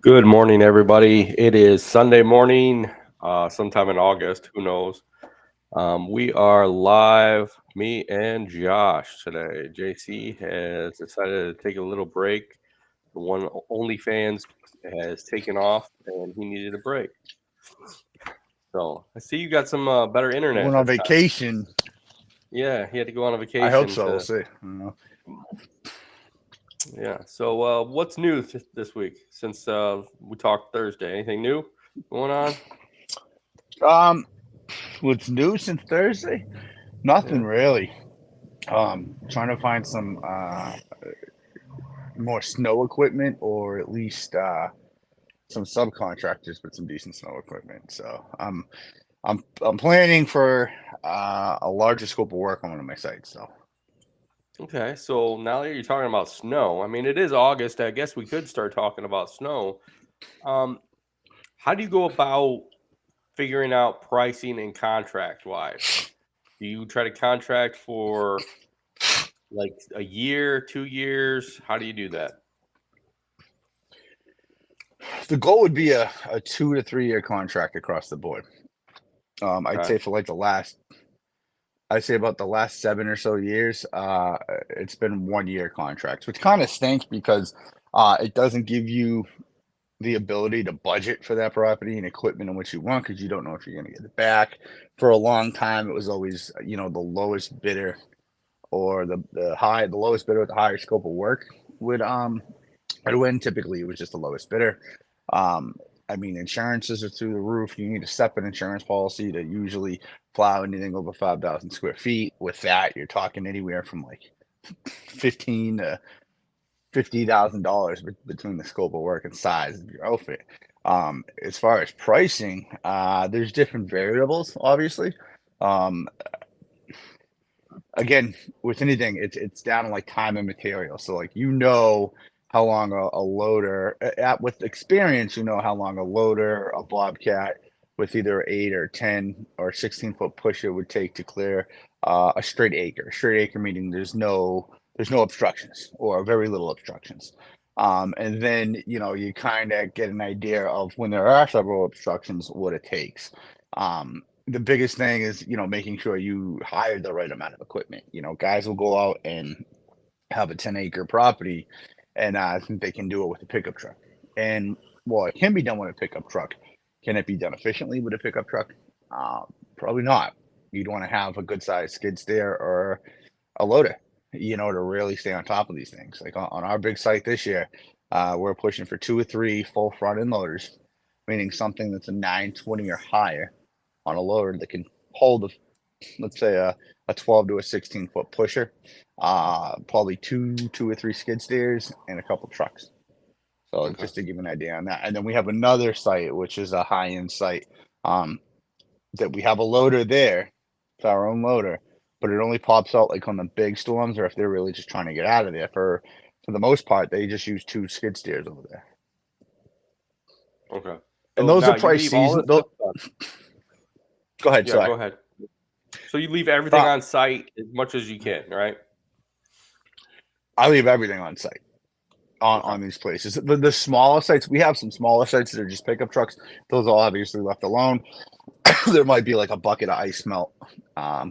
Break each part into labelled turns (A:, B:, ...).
A: Good morning, everybody. It is Sunday morning, sometime in August. Who knows? We are live, me and Josh today. JC has decided to take a little break. The one OnlyFans has taken off, and he needed a break. So I see you got some better internet
B: Going on
A: this time.
B: vacation.
A: Yeah, he had to go on a
B: I hope
A: vacation
B: so. We'll
A: to.
B: see.
A: Yeah. So what's new this week since we talked Thursday? Anything new going on?
B: Um, what's new since Thursday? Nothing
A: Yeah.
B: really. Trying to find some more snow equipment, or at least some subcontractors with some decent snow equipment. So I'm planning for a larger scope of work on one of my sites. So
A: Okay, so now that you're talking about snow, I mean, it is August. I guess we could start talking about snow. Um, how do you go about figuring out pricing and contract wise? Do you try to contract for like a year, 2 years? How do you do that?
B: the goal would be a 2 to 3 year contract across the board. I'd
A: Okay,
B: say for like I'd say about the last 7 or so years, it's been 1 year contracts, which kind of stinks because it doesn't give you the ability to budget for that property and equipment and what you want because you don't know if you're going to get it back. For a long time, it was always the lowest bidder or the lowest bidder with the higher scope of work would win. Typically, it was just the lowest bidder. Um, I mean, insurances are through the roof. You need a separate insurance policy to usually plow anything over 5,000 square feet. With that, you're talking anywhere from like 15 to $50,000 between the scope of work and size of your outfit. As far as pricing, there's different variables, obviously. Um, Again, with anything, it's down to like time and material. So like how long a loader with experience, how long a loader, a bobcat with either 8 or 10 or 16 foot pusher would take to clear a straight acre. Straight acre meaning there's no obstructions or very little obstructions. And then you kind of get an idea of when there are several obstructions, what it takes. The biggest thing is making sure you hire the right amount of equipment. Guys will go out and have a 10-acre property and I think they can do it with a pickup truck. And well, it can be done with a pickup truck. Can it be done efficiently with a pickup truck? Probably not. You'd want to have a good sized skid steer or a loader, to really stay on top of these things. Like on our big site this year, we're pushing for 2 or 3 full front end loaders, meaning something that's a 920 or higher on a loader that can hold let's say a 12 to a 16-foot pusher, probably two or three skid steers and a couple trucks. So
A: okay,
B: just to give you an idea on that. And then we have another site, which is a high end site, um, that we have a loader there. It's our own loader, but it only pops out like on the big storms or if they're really just trying to get out of there. For the most part, they just use two skid steers over there.
A: okay.
B: And
A: So
B: those are
A: now you
B: price
A: leave all
B: season.
A: this stuff on.
B: Go ahead,
A: Yeah,
B: sorry.
A: go ahead. So you leave everything
B: Uh,
A: on site as much as you can, right?
B: I leave everything on site. on
A: Okay,
B: on these places. The smaller sites, we have some smaller sites that are just pickup trucks. Those are obviously left alone. There might be like a bucket of ice melt,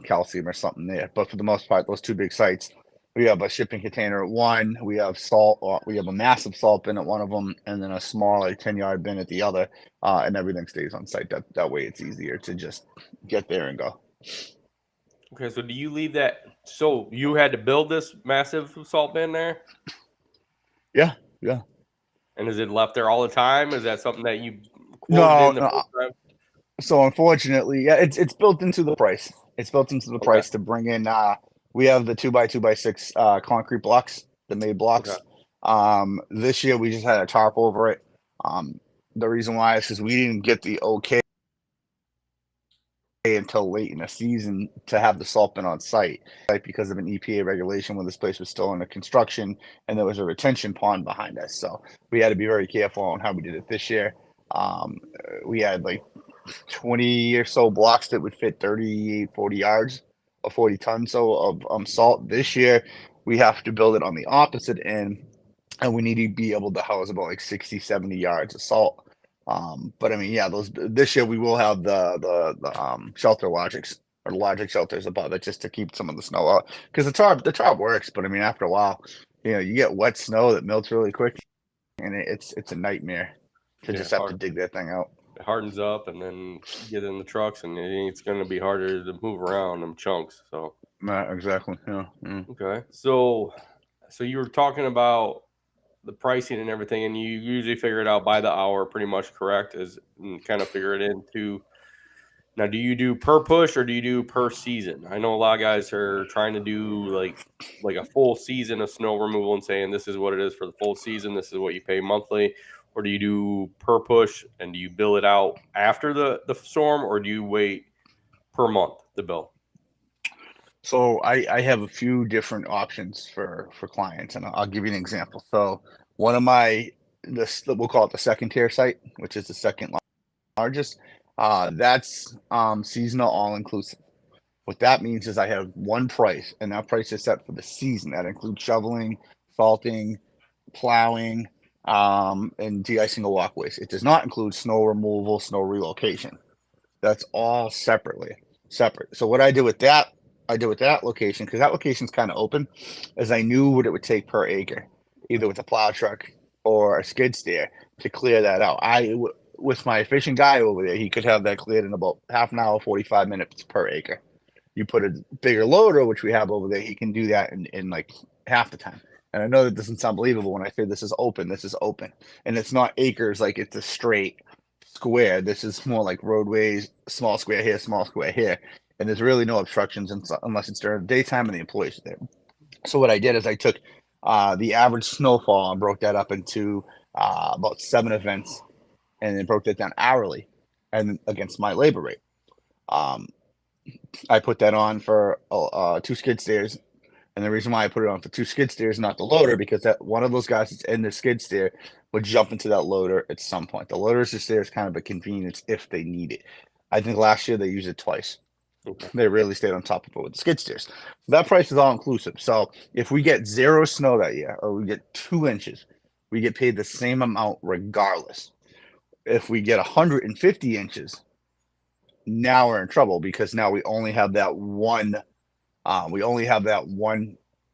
B: calcium or something there. But for the most part, those two big sites, we have a shipping container at one. We have salt. We have a massive salt bin at one of them, and then a small like 10-yard bin at the other. And everything stays on site. That way, it's easier to just get there and go.
A: okay. So do you leave that? So you had to build this massive salt bin there,
B: Yeah, yeah.
A: and is it left there all the time? Is that something that you quoted
B: No,
A: in the
B: no.
A: first time?
B: So unfortunately, yeah, it's built into the price. It's built into the
A: Okay,
B: price to bring in. We have the 2 by 2 by 6 concrete blocks, the made
A: okay,
B: blocks. This year we just had a tarp over it. Um, the reason why is because we didn't get the okay until late in the season to have the salt bin on site, like because of an EPA regulation when this place was still under construction and there was a retention pond behind us. So we had to be very careful on how we did it this year. We had like 20 or so blocks that would fit 38, 40 yards or 40 tons so of salt. This year, we have to build it on the opposite end and we need to be able to house about like 60, 70 yards of salt. But I mean, yeah, those this year we will have the shelter logics or logic shelters above it just to keep some of the snow out because the tarp works, but I mean after a while, you get wet snow that melts really quick, and it's a nightmare to
A: Yeah,
B: just have to dig that thing out.
A: it hardens up, and then get in the trucks, and it's going to be harder to move around them chunks. So
B: Exactly. Yeah.
A: okay, so you were talking about the pricing and everything, and you usually figure it out by the hour, pretty much correct? Is and kind of figure it into. Now, do you do per push or do you do per season? I know a lot of guys are trying to do like a full season of snow removal and saying this is what it is for the full season. This is what you pay monthly, or do you do per push and do you bill it out after the storm, or do you wait per month the bill?
B: So I have a few different options for clients, and I'll give you an example. So one of my this we'll call it the second tier site, which is the second largest. That's seasonal all inclusive. What that means is I have one price, and that price is set for the season. That includes shoveling, salting, plowing, and de-icing of walkways. It does not include snow removal, snow relocation. That's all separate. So what I did with that location, because that location's kind of open, is I knew what it would take per acre, either with a plow truck or a skid steer to clear that out. With my efficient guy over there, he could have that cleared in about half an hour, 45 minutes per acre. You put a bigger loader, which we have over there, he can do that in like half the time. And I know that doesn't sound believable when I say this is open. This is open. And it's not acres like it's a straight square. This is more like roadways, small square here, small square here. And there's really no obstructions unless it's during the daytime and the employees are there. So what I did is I took the average snowfall and broke that up into about 7 events, and then broke that down hourly and against my labor rate. Um, I put that on for 2 skid steers. And the reason why I put it on for 2 skid steers, not the loader, because that one of those guys that's in the skid steer would jump into that loader at some point. The loader is just there as kind of a convenience if they need it. I think last year they used it twice.
A: Okay.
B: They really stayed on top of it with the skid steers. So that price is all inclusive. So if we get 0 snow that year, or we get 2 inches, we get paid the same amount regardless. If we get 150 inches, now we're in trouble because now we only have that one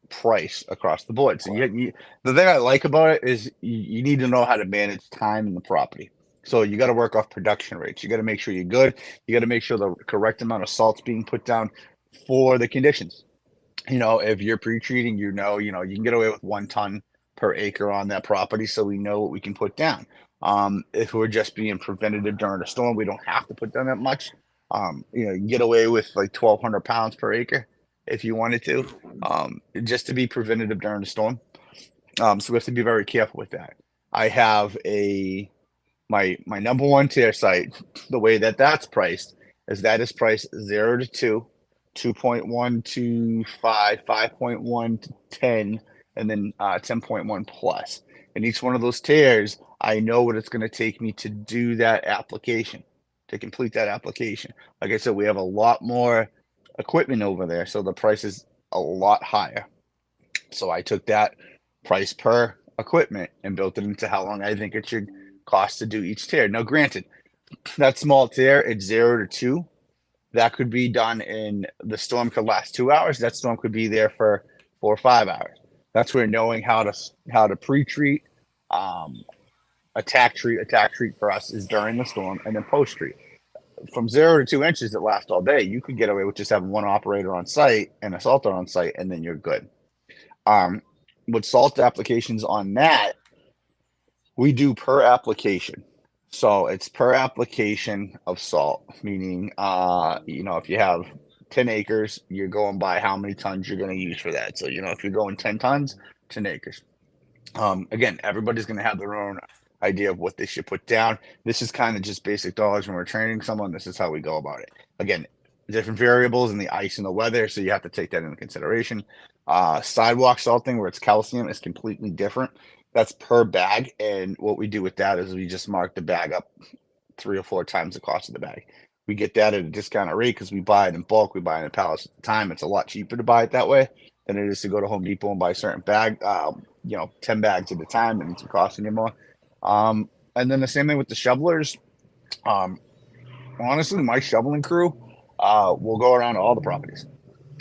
B: price across the board. So the thing I like about it is you need to know how to manage time in the property. So you got to work off production rates. You got to make sure you're good. You got to make sure the correct amount of salt's being put down for the conditions. If you're pre-treating, you can get away with 1 ton per acre on that property, so we know what we can put down. If we're just being preventative during a storm, we don't have to put down that much. You can get away with like 1,200 pounds per acre if you wanted to, just to be preventative during the storm. So we have to be very careful with that. I have my number one tier site. The way that's priced is that is priced 0 to 2, 2.1 to 5, 5.1 to 10, and then 10.1 plus. And each one of those tiers, I know what it's going to take me to do that application, to complete that application. Like I said, we have a lot more equipment over there, so the price is a lot higher. So I took that price per equipment and built it into how long I think it should cost to do each tier. Now, granted, that small tier, it's 0 to 2. That could be done in the storm could last 2 hours. That storm could be there for 4 or 5 hours. That's where knowing how to pre-treat, attack treat for us is during the storm, and then post treat. From 0 to 2 inches that last all day, you could get away with just having one operator on site and a salter on site, and then you're good. With salt applications on that, we do per application. So it's per application of salt, meaning, if you have 10 acres, you're going by how many tons you're going to use for that. So, if you're going 10 tons, 10 acres. Again, everybody's going to have their own idea of what they should put down. This is kind of just basic knowledge when we're training someone. This is how we go about it. Again, different variables in the ice and the weather, so you have to take that into consideration. Sidewalk salting, where it's calcium, is completely different. That's per bag, and what we do with that is we just mark the bag up 3 or 4 times the cost of the bag. We get that at a discounted rate because we buy it in bulk. We buy it in pallets at the time. It's a lot cheaper to buy it that way. than it is to go to Home Depot and buy a certain bag, 10 bags at a time, and it's cost anymore. And then the same thing with the shovelers. Um, Honestly, my shoveling crew will go around to all the properties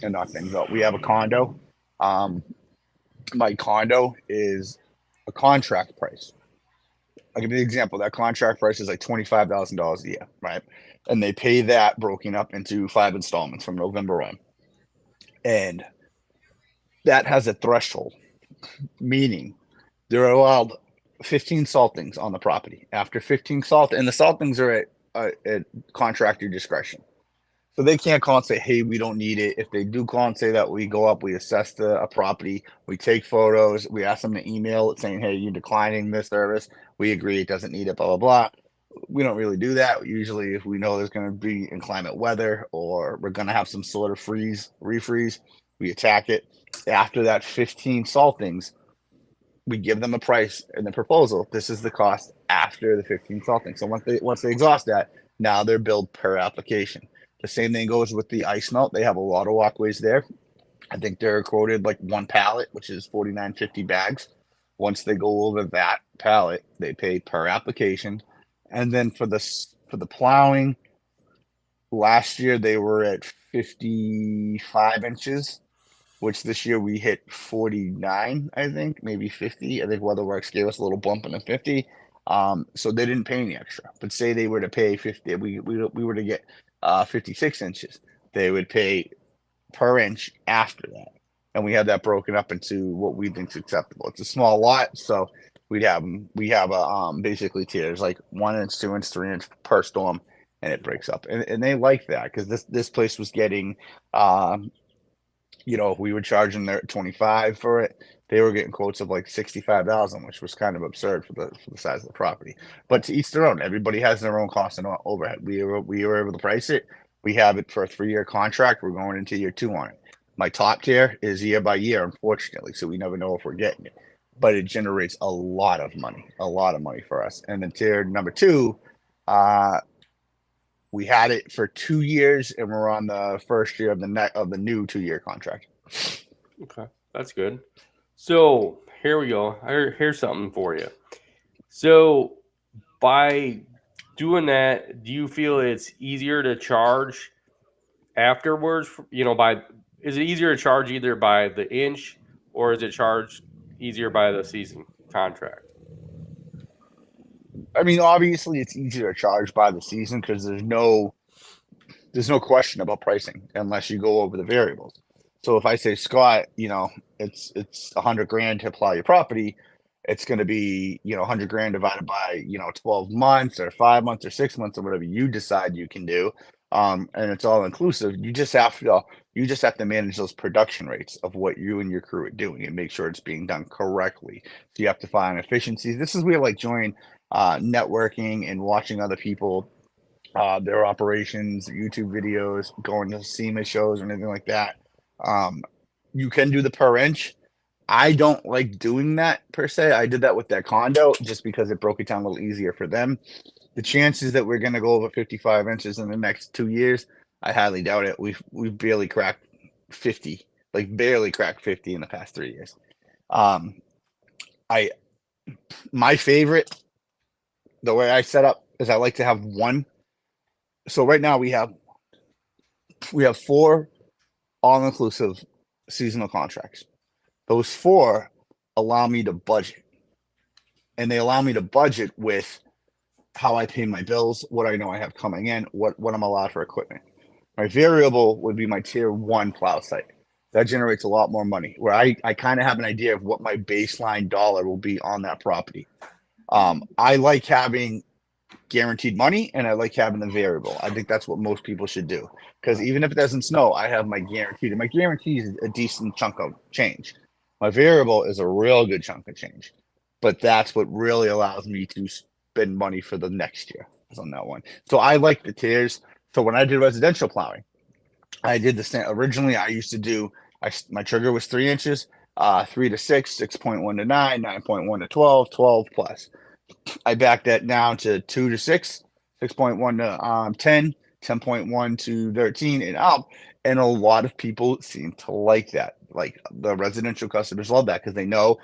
B: and knock things out. We have a condo. Um, my condo is a contract price. I'll give you an example. That contract price is like $25,000 a year, right? And they pay that broken up into 5 installments from November on. And that has a threshold, meaning they're allowed 15 saltings on the property. After 15 and the saltings are at contractor discretion. So they can't call and say, hey, we don't need it. If they do call and say that, we go up, we assess a property, we take photos, we ask them to email it saying, hey, you're declining this service. We agree it doesn't need it, blah, blah, blah. We don't really do that. Usually, if we know there's going to be inclement weather or we're going to have some sort of refreeze, we attack it. After that 15 saltings, we give them a price in the proposal. This is the cost after the 15 saltings. So once they exhaust that, now they're billed per application. The same thing goes with the ice melt. They have a lot of walkways there. I think they're quoted like one pallet, which is 49.50 bags. Once they go over that pallet, they pay per application. And then for the plowing, last year they were at 55 inches, which this year we hit 49, I think, maybe 50. I think WeatherWorks gave us a little bump in the 50. So they didn't pay any extra. But say they were to pay 50, we were to get 56 inches, they would pay per inch after that. And we have that broken up into what we think is acceptable. It's a small lot, so we have basically tiers like 1 inch, 2 inch, 3 inch per storm, and it breaks up. And they like that because this place was getting, we were charging their 25 for it. They were getting quotes of like 65,000, which was kind of absurd for the size of the property. But to each their own. Everybody has their own cost and overhead. We were able to price it. We have it for a 3-year contract. We're going into year 2 on it. My top tier is year by year, unfortunately, so we never know if we're getting it. But it generates a lot of money for us. And then tier number 2, we had it for 2 years, and we're on the first year of the new 2-year contract.
A: Okay, that's good. So here we go. Here's something for you. So by doing that, do you feel it's easier to charge afterwards? Is it easier to charge either by the inch or is it charged easier by the season contract?
B: I mean, obviously, it's easier to charge by the season because there's no question about pricing unless you go over the variables. So if I say, Scott, it's 100 grand to apply your property, it's going to be 100 grand divided by 12 months or 5 months or 6 months or whatever you decide you can do, and it's all inclusive. You just have to manage those production rates of what you and your crew are doing and make sure it's being done correctly. So you have to find efficiencies. This is where like join networking and watching other people, their operations, YouTube videos, going to SEMA shows or anything like that. You can do the per inch. I don't like doing that per se. I did that with that condo just because it broke it down a little easier for them. The chances that we're going to go over 55 inches in the next 2 years, I highly doubt it. We've barely cracked 50, barely cracked 50 in the past 3 years. My favorite, the way I set up is I like to have one. So right now we have 4 all-inclusive seasonal contracts. Those 4 allow me to budget, and they allow me to budget with how I pay my bills, what I know I have coming in, what I'm allowed for equipment. My variable would be my tier 1 plow site. That generates a lot more money, where I kind of have an idea of what my baseline dollar will be on that property. I like having guaranteed money, and I like having the variable. I think that's what most people should do, because even if it doesn't snow, I have my guaranteed, and my guarantee is a decent chunk of change. My variable is a real good chunk of change, but that's what really allows me to spend money for the next year on that one. So I like the tiers. So when I did residential plowing, I did the same. Originally, I used to do, my trigger was 3 inches, 3 to 6, 6.1 to 9, 9.1 to 12, 12 plus. I backed that down to 2 to 6, 6.1 to 10, 10.1 to 13 and up. And a lot of people seem to like that. Like the residential customers love that because they know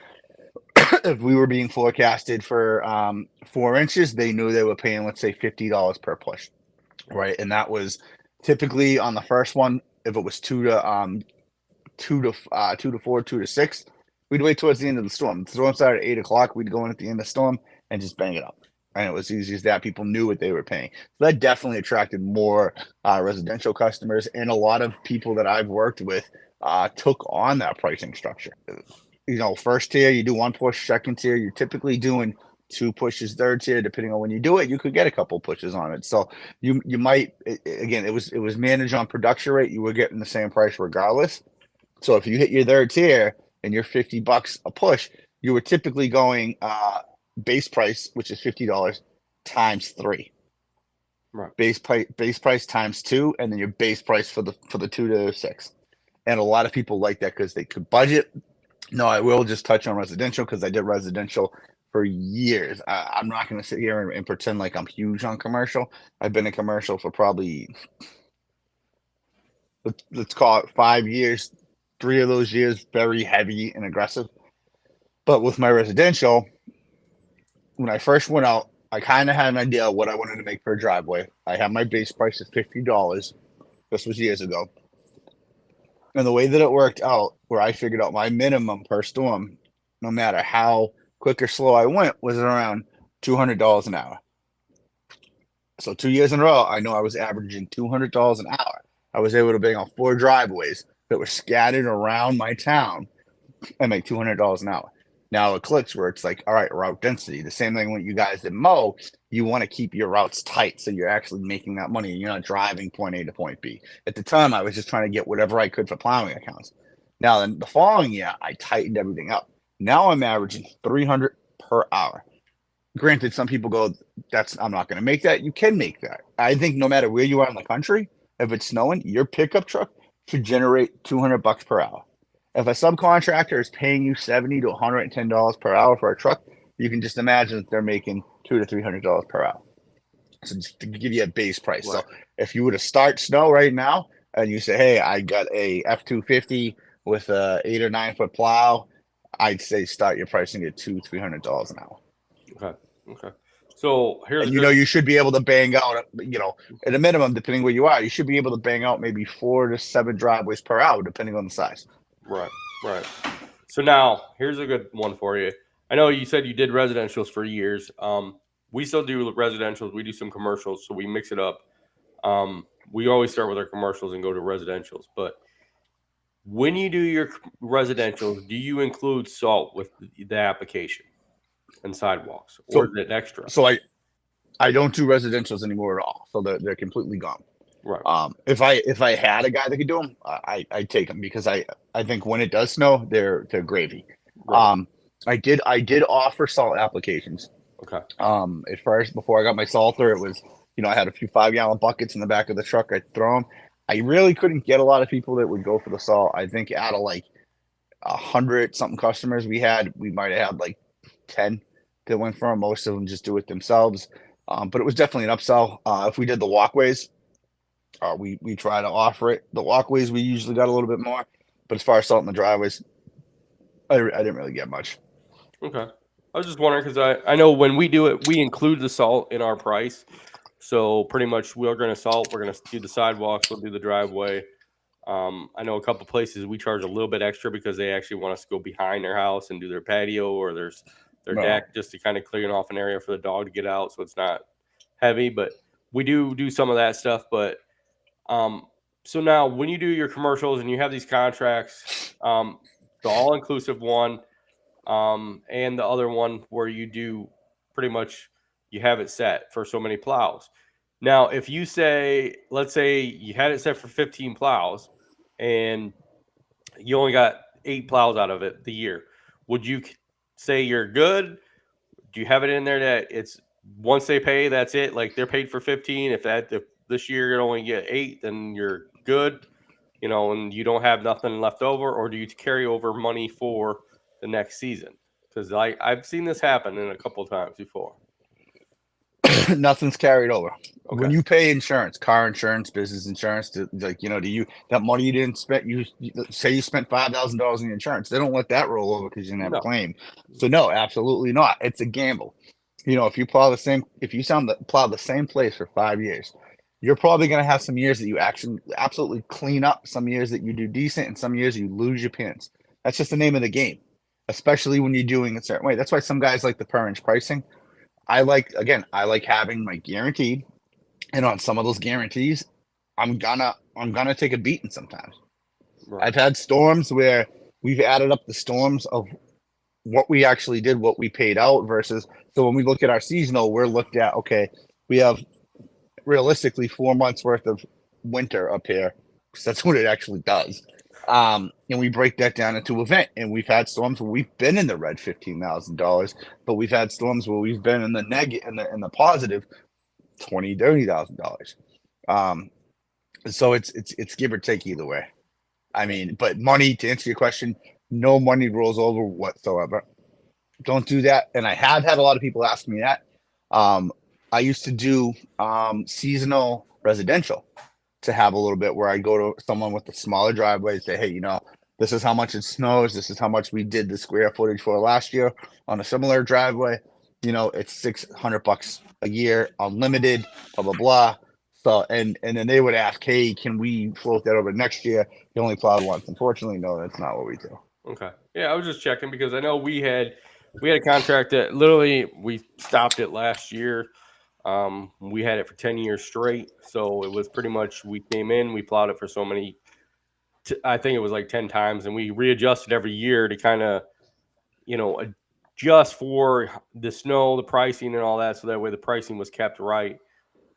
B: if we were being forecasted for 4 inches, they knew they were paying, let's say, $50 per push, right? And that was typically on the first one. If it was two to four, 2 to 6, we'd wait towards the end of the storm. The storm started at 8 o'clock. We'd go in at the end of the storm and just bang it up. And it was easy as that. People knew what they were paying. So that definitely attracted more residential customers. And a lot of people that I've worked with took on that pricing structure. First tier, you do one push. Second tier, you're typically doing 2 pushes. Third tier, depending on when you do it, you could get a couple pushes on it. So you might, again, it was managed on production rate. You were getting the same price regardless. So if you hit your third tier and you're $50 a push, you were typically going base price, which is $50 times 3.
A: Right.
B: Base price times 2, and then your base price for the 2 to 6. And a lot of people like that because they could budget. No, I will just touch on residential because I did residential for years. I'm not going to sit here and pretend like I'm huge on commercial. I've been in commercial for probably, let's call it 5 years. 3 of those years very heavy and aggressive. But with my residential, when I first went out, I kind of had an idea of what I wanted to make per driveway. I had my base price at $50. This was years ago. And the way that it worked out, where I figured out my minimum per storm, no matter how quick or slow I went, was around $200 an hour. So 2 years in a row, I know I was averaging $200 an hour. I was able to bang out 4 driveways that were scattered around my town and make $200 an hour. Now it clicks where it's like, all right, route density. The same thing when you guys that mow, you want to keep your routes tight so you're actually making that money and you're not driving point A to point B. At the time, I was just trying to get whatever I could for plowing accounts. Now, then the following year, I tightened everything up. Now I'm averaging 300 per hour. Granted, some people go, I'm not going to make that. You can make that. I think no matter where you are in the country, if it's snowing, your pickup truck should generate $200 per hour. If a subcontractor is paying you $70 to $110 per hour for a truck, you can just imagine that they're making $200 to $300 per hour. So just to give you a base price.
A: Right.
B: So if you were to start snow right now and you say, hey, I got a F-250 with a 8 or 9 foot plow, I'd say start your pricing at $200 to $300 an hour.
A: Okay. So here's
B: and you should be able to bang out, at a minimum, depending where you are, you should be able to bang out maybe 4 to 7 driveways per hour, depending on the size.
A: Right. So now here's a good one for you. I know you said you did residentials for years. We still do residentials. We do some commercials, so we mix it up. We always start with our commercials and go to residentials. But when you do your residentials, do you include salt with the application and sidewalks, or is it extra?
B: So I don't do residentials anymore at all. So they're completely gone.
A: Right.
B: If I had a guy that could do them, I'd take them because I think when it does snow, they're gravy.
A: Right.
B: I did offer salt applications.
A: Okay.
B: At first, before I got my salter, it was, I had a few 5-gallon buckets in the back of the truck. I'd throw them. I really couldn't get a lot of people that would go for the salt. I think out of like 100 something customers we might have had like 10 that went for them. Most of them just do it themselves. But it was definitely an upsell. If we did the walkways, we try to offer it. The walkways, we usually got a little bit more. But as far as salt in the driveways, I didn't really get much.
A: Okay. I was just wondering because I know when we do it, we include the salt in our price. So pretty much we're going to salt. We're going to do the sidewalks. We'll do the driveway. I know a couple places we charge a little bit extra because they actually want us to go behind their house and do their patio or their deck just to kind of clean off an area for the dog to get out so it's not heavy. But we do some of that stuff. But so now when you do your commercials and you have these contracts, the all-inclusive one, and the other one where you do pretty much you have it set for so many plows. Now, if you say, let's say you had it set for 15 plows and you only got 8 plows out of it the year, would you say you're good? Do you have it in there that it's once they pay, that's it? Like they're paid for 15. If this year you only get 8, then you're good, and you don't have nothing left over, or do you carry over money for the next season? Because I've seen this happen in a couple of times before.
B: Nothing's carried over. When
A: Okay.
B: you pay insurance, car insurance, business insurance, like, do you, that money you didn't spend, you say you spent $5,000 in your insurance, they don't let that roll over because you didn't have a
A: No.
B: claim. So no, absolutely not. It's a gamble. If you plow the same place for 5 years, you're probably going to have some years that you actually absolutely clean up, some years that you do decent, and some years you lose your pins. That's just the name of the game, especially when you're doing it a certain way. That's why some guys like the per inch pricing. I like having my guaranteed, and on some of those guarantees, I'm gonna take a beating sometimes.
A: Right.
B: I've had storms where we've added up the storms of what we actually did, what we paid out versus. So when we look at our seasonal, we're looked at, okay, we have realistically 4 months worth of winter up here, because that's what it actually does. And we break that down into event, and we've had storms where we've been in the red $15,000, but we've had storms where we've been in the negative, in the positive $20,000, $30,000. Um, so it's give or take either way. I mean, but money, to answer your question, no money rolls over whatsoever. Don't do that. And I have had a lot of people ask me that. Um, I used to do seasonal residential, to have a little bit where I go to someone with a smaller driveway and say, hey, this is how much it snows. This is how much we did the square footage for last year on a similar driveway. It's $600 a year, unlimited, blah, blah, blah. So, and then they would ask, hey, can we float that over next year? You only plowed once. Unfortunately, no, that's not what we do.
A: Okay. Yeah, I was just checking because I know we had a contract that literally we stopped it last year. We had it for 10 years straight, so it was pretty much we came in, we plowed it for so many. I think it was like 10 times, and we readjusted every year to kind of you know adjust for the snow, the pricing, and all that, so that way the pricing was kept right.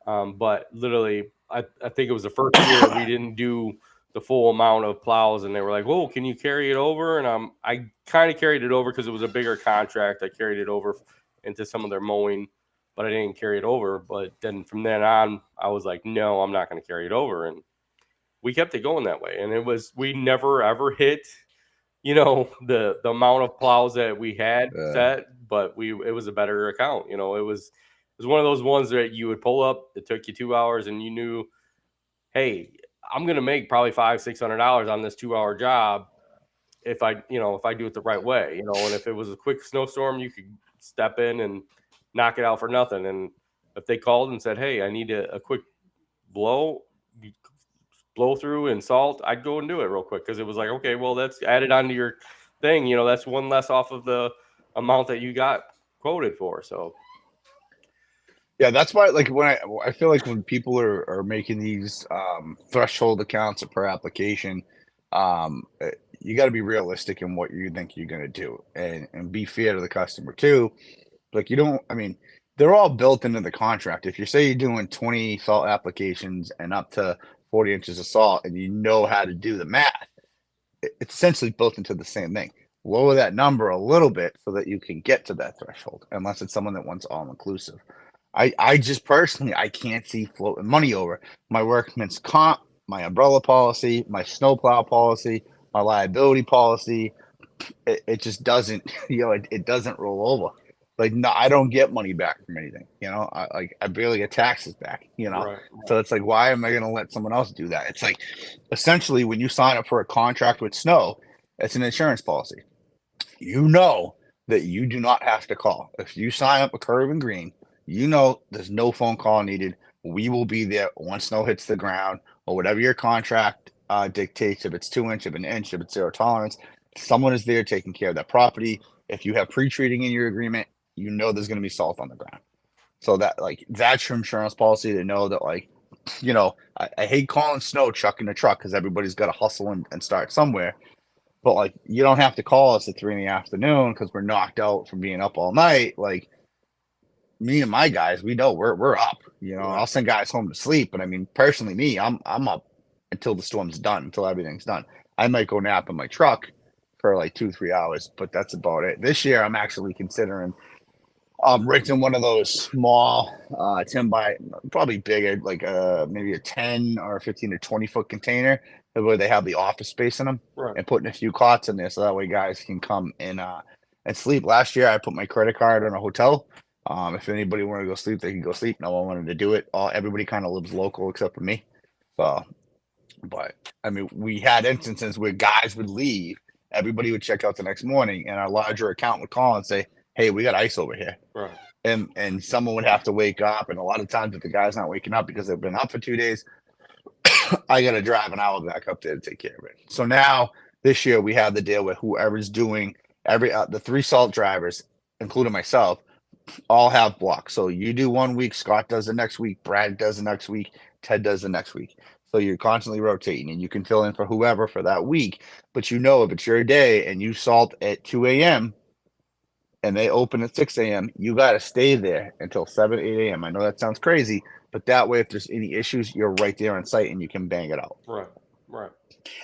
A: But literally, I think it was the first year we didn't do the full amount of plows, and they were like, "Whoa, can you carry it over?" And I kind of carried it over because it was a bigger contract. I carried it over into some of their mowing, but I didn't carry it over. But then from then on, I was like, "No, I'm not going to carry it over," and we kept it going that way. And it was we never ever hit the amount of plows that we had
B: Uh,
A: set, but it was a better account. It was one of those ones that you would pull up. It took you 2 hours, and you knew, hey, I'm gonna make probably $500-$600 on this 2 hour job if I do it the right way. And if it was a quick snowstorm, you could step in and knock it out for nothing. And if they called and said, hey, I need a quick blow, blow through and salt, I'd go and do it real quick because it was like, okay, well, that's added onto your thing. That's one less off of the amount that you got quoted for. So,
B: yeah, that's why, like, I feel like when people are making these threshold accounts per application, you got to be realistic in what you think you're going to do, and be fair to the customer too. Like, you don't, I mean, they're all built into the contract. If you say you're doing 20 salt applications and up to 40 inches of salt, and you know how to do the math, it's essentially built into the same thing. Lower that number a little bit so that you can get to that threshold, unless it's someone that wants all inclusive. I just personally, I can't see floating money over my workman's comp, my umbrella policy, my snowplow policy, my liability policy. It just doesn't, it doesn't roll over. Like, no, I don't get money back from anything. I barely get taxes back.
A: right.
B: So it's like, why am I going to let someone else do that? It's like, essentially, when you sign up for a contract with snow, it's an insurance policy. You know that you do not have to call. If you sign up a Curve and Green, there's no phone call needed. We will be there once snow hits the ground, or whatever your contract dictates. If it's 2 inch, if an inch, if it's zero tolerance, someone is there taking care of that property. If you have pre-treating in your agreement, there's going to be salt on the ground. So that's your insurance policy to know that, like, I hate calling snow chuck in the truck because everybody's got to hustle and start somewhere. But, like, you don't have to call us at 3 in the afternoon because we're knocked out from being up all night. Like, me and my guys, we know we're up.
A: Right.
B: I'll send guys home to sleep, but I mean, personally, me, I'm up until the storm's done, until everything's done. I might go nap in my truck for like 2-3 hours, but that's about it. This year, I'm actually considering renting one of those small 10 by, probably bigger, like maybe a 10 or 15 to 20 foot container where they have the office space in them,
A: Right.
B: and putting a few cots in there so that way guys can come and sleep. Last year, I put my credit card on a hotel. If anybody wanted to go sleep, they could go sleep. No one wanted to do it. Everybody kind of lives local except for me. So, but I mean, we had instances where guys would leave, everybody would check out the next morning, and our larger account would call and say, "Hey, we got ice over here."
A: Right.
B: And someone would have to wake up. And a lot of times, if the guy's not waking up because they've been up for 2 days, I got to drive an hour back up there to take care of it. So now this year we have the deal with whoever's doing the 3 salt drivers, including myself, all have blocks. So you do 1 week, Scott does the next week, Brad does the next week, Ted does the next week. So you're constantly rotating, and you can fill in for whoever for that week. But if it's your day and you salt at 2 a.m. and they open at 6 a.m., you got to stay there until 7, 8 a.m. I know that sounds crazy, but that way, if there's any issues, you're right there on site and you can bang it out.
A: Right. Right.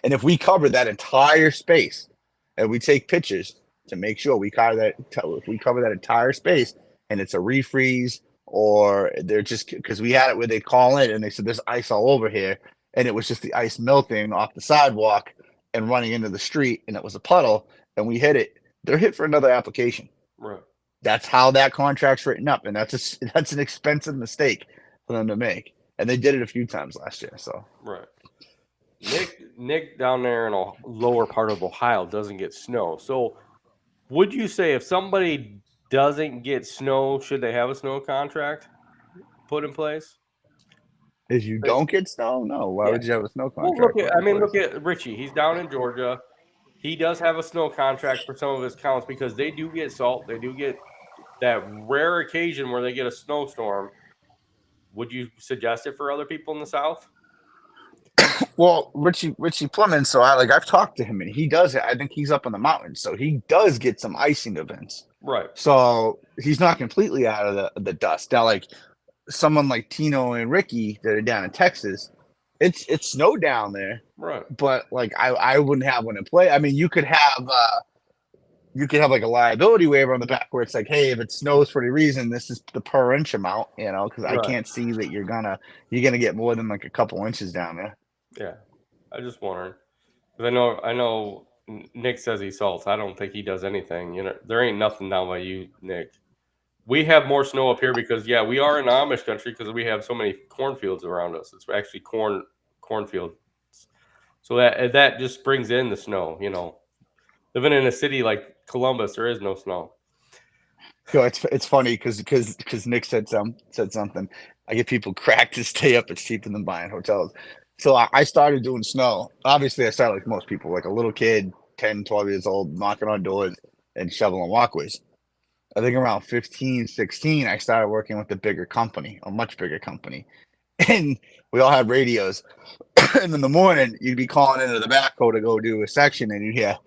B: And if we cover that entire space and we take pictures to make sure if we cover that entire space and it's a refreeze, or they're just, because we had it where they call in and they said there's ice all over here, and it was just the ice melting off the sidewalk and running into the street, and it was a puddle, and we hit it, they're hit for another application.
A: Right.
B: That's how that contract's written up, and that's an expensive mistake for them to make. And they did it a few times last year. So
A: Right. Nick down there in a lower part of Ohio doesn't get snow. So would you say if somebody doesn't get snow, should they have a snow contract put in place?
B: if you don't get snow, no. Why
A: Yeah.
B: would you have a snow
A: Well,
B: contract?
A: look at Richie. He's down in Georgia. He does have a snow contract for some of his counts because they do get salt. They do get that rare occasion where they get a snowstorm. Would you suggest it for other people in the South?
B: Well, Richie Plumman. So I've talked to him, and he does it. I think he's up in the mountains, so he does get some icing events.
A: Right.
B: So he's not completely out of the dust. Now, like someone like Tino and Ricky that are down in Texas, it's snowed down there.
A: Right.
B: But like I wouldn't have one in play. I mean, you could have like a liability waiver on the back where it's like, hey, if it snows for any reason, this is the per inch amount, because I
A: Right.
B: can't see that you're gonna get more than like a couple inches down there.
A: Yeah. I just wondering. Because I know Nick says he salts. I don't think he does anything. There ain't nothing down by you, Nick. We have more snow up here because we are in Amish country because we have so many cornfields around us. It's actually cornfields. So that just brings in the snow, Living in a city like Columbus, there is no snow.
B: It's funny because Nick said something. I get people cracked to stay up. It's cheaper than buying hotels. So I started doing snow. Obviously, I started like most people, like a little kid, 10, 12 years old, knocking on doors and shoveling walkways. I think around 15, 16, I started working with a much bigger company. And we all had radios. And in the morning, you'd be calling into the backhoe to go do a section, and you'd hear,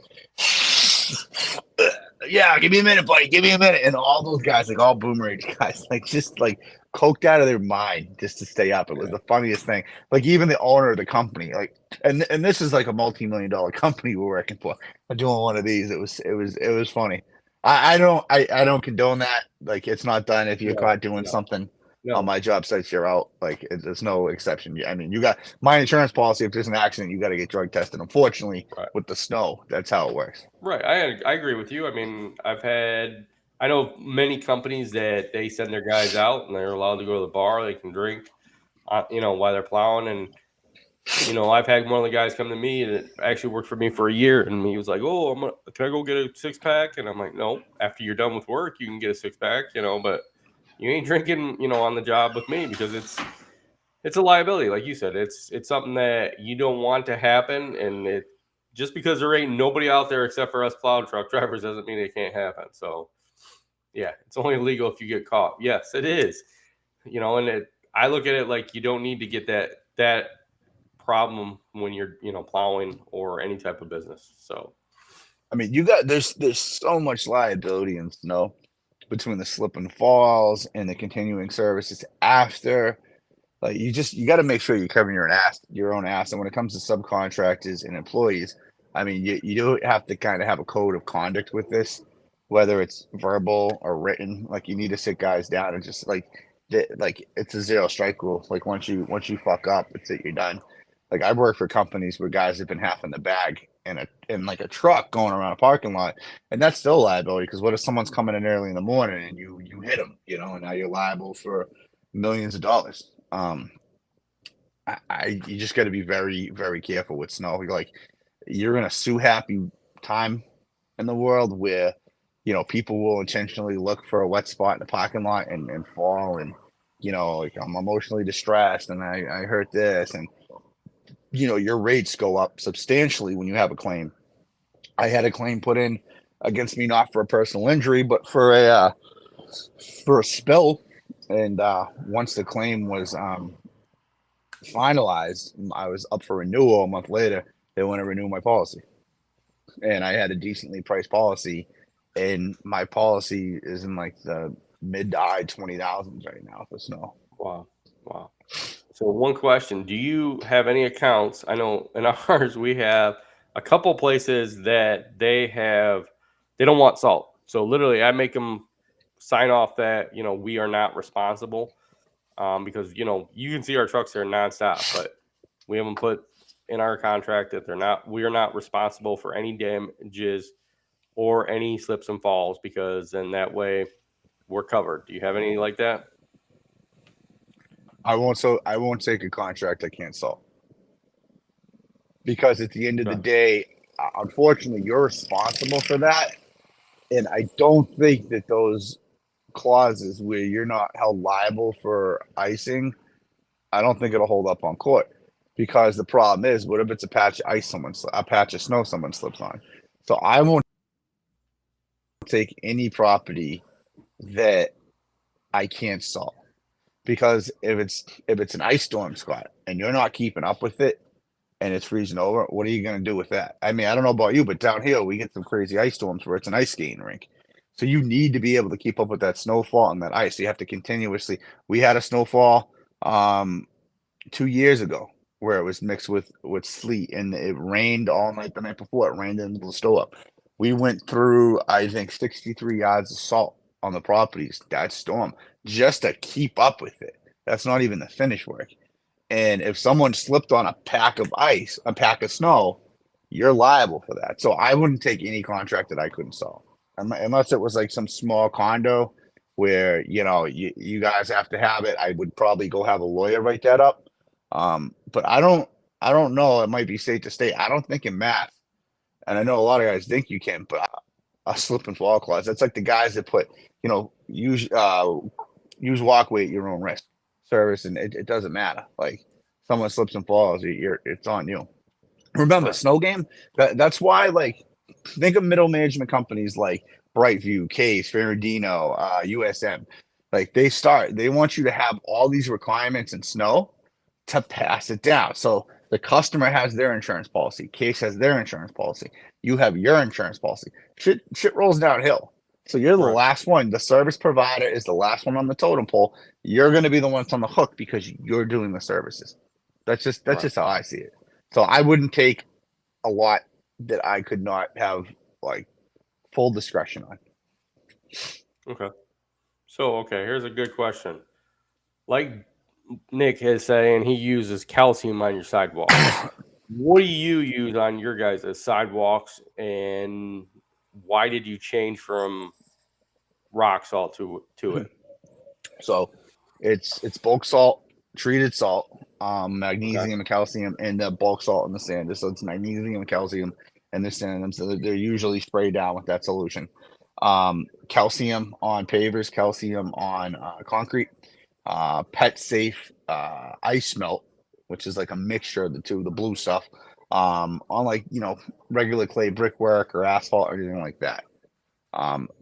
B: yeah, give me a minute, buddy, give me a minute. And all those guys, like all boom rage guys, like just like coked out of their mind just to stay up. It was the funniest thing. Like even the owner of the company, like, and this is like a multi-million-dollar company we're working for. Doing one of these, it was funny. I don't condone that. Like it's not done. If you're caught doing something on my job sites, you're out. Like there's no exception. I mean, you got my insurance policy. If there's an accident, you got to get drug tested. Unfortunately, with the snow, that's how it works.
A: Right. I agree with you. I mean, I know many companies that they send their guys out and they're allowed to go to the bar. They can drink, while they're plowing. And, I've had one of the guys come to me that actually worked for me for a year. And he was like, oh, can I go get a 6-pack? And I'm like, no, after you're done with work, you can get a 6-pack, but you ain't drinking, on the job with me because it's a liability. Like you said, it's something that you don't want to happen. And just because there ain't nobody out there except for us plow truck drivers doesn't mean it can't happen. So, it's only illegal if you get caught. Yes, it is. And I look at it like you don't need to get that problem when you're, plowing or any type of business. So,
B: I mean, there's so much liability in snow between the slip and falls and the continuing services after. Like you got to make sure you're covering your own ass. And when it comes to subcontractors and employees, I mean, you do have to kind of have a code of conduct with this, whether it's verbal or written. Like you need to sit guys down and just like it's a 0 strike rule. Like once you fuck up, it's it, you're done. Like I've worked for companies where guys have been half in the bag in like a truck going around a parking lot, and that's still liability because what if someone's coming in early in the morning and you hit them, and now you're liable for millions of dollars. You just got to be very, very careful with snow. Like you're in a sue happy time in the world where people will intentionally look for a wet spot in the parking lot and fall, and like I'm emotionally distressed and I hurt this, and your rates go up substantially when you have a claim. I had a claim put in against me not for a personal injury but for a spill, and once the claim was finalized, I was up for renewal a month later. They want to renew my policy, and I had a decently priced policy, and my policy is in like the mid to high 20,000s right now for snow.
A: Wow. Wow. So one question, do you have any accounts? I know in ours we have a couple places that they don't want salt. So literally I make them sign off that, we are not responsible, because, you can see our trucks there nonstop, but we haven't put in our contract that we are not responsible for any damages or any slips and falls, because then that way we're covered. Do you have any like that?
B: I won't take a contract I can't solve, because at the end of the
A: Okay.
B: day, unfortunately, you're responsible for that. And I don't think that those clauses where you're not held liable for icing, I don't think it'll hold up on court, because the problem is, what if it's a patch of ice a patch of snow someone slips on? So I won't take any property that I can't solve, because if it's an ice storm, Scott, and you're not keeping up with it and it's freezing over, what are you going to do with that? I mean, I don't know about you, but down here we get some crazy ice storms where it's an ice skating rink. So you need to be able to keep up with that snowfall and that ice. You have to continuously. We had a snowfall 2 years ago where it was mixed with sleet, and it rained all night the night before. It rained into the store up. We went through, I think, 63 yards of salt on the properties that storm just to keep up with it. That's not even the finish work. And if someone slipped on a pack of ice, a pack of snow, you're liable for that. So I wouldn't take any contract that I couldn't solve, unless it was like some small condo where you guys have to have it. I would probably go have a lawyer write that up. But I don't know. It might be safe to say I don't think in math, and I know a lot of guys think you can, but a slip and fall clause. That's like the guys that put use walkway at your own risk service, and it doesn't matter. Like someone slips and falls, it's on you. Remember,
A: Right.
B: snow game. That's why, like, think of middle management companies like Brightview, Case, Ferradino, USM. Like they want you to have all these requirements in snow to pass it down. So the customer has their insurance policy. Case has their insurance policy. You have your insurance policy. Shit rolls downhill. So you're the
A: Right.
B: last one. The service provider is the last one on the totem pole. You're going to be the one that's on the hook because you're doing the services. That's
A: Right.
B: just how I see it. So I wouldn't take a lot that I could not have like full discretion on.
A: Okay. So, okay, here's a good question. Like Nick is saying, he uses calcium on your sidewalks. What do you use on your guys' sidewalks, and why did you change from rock salt to it?
B: So it's bulk salt, treated salt,
A: Okay.
B: magnesium and calcium, and the bulk salt in the sand. So it's magnesium and calcium and the sand. So they're usually sprayed down with that solution. Calcium on pavers, calcium on concrete, pet safe ice melt, which is like a mixture of the two, the blue stuff, on like regular clay brickwork or asphalt or anything like that.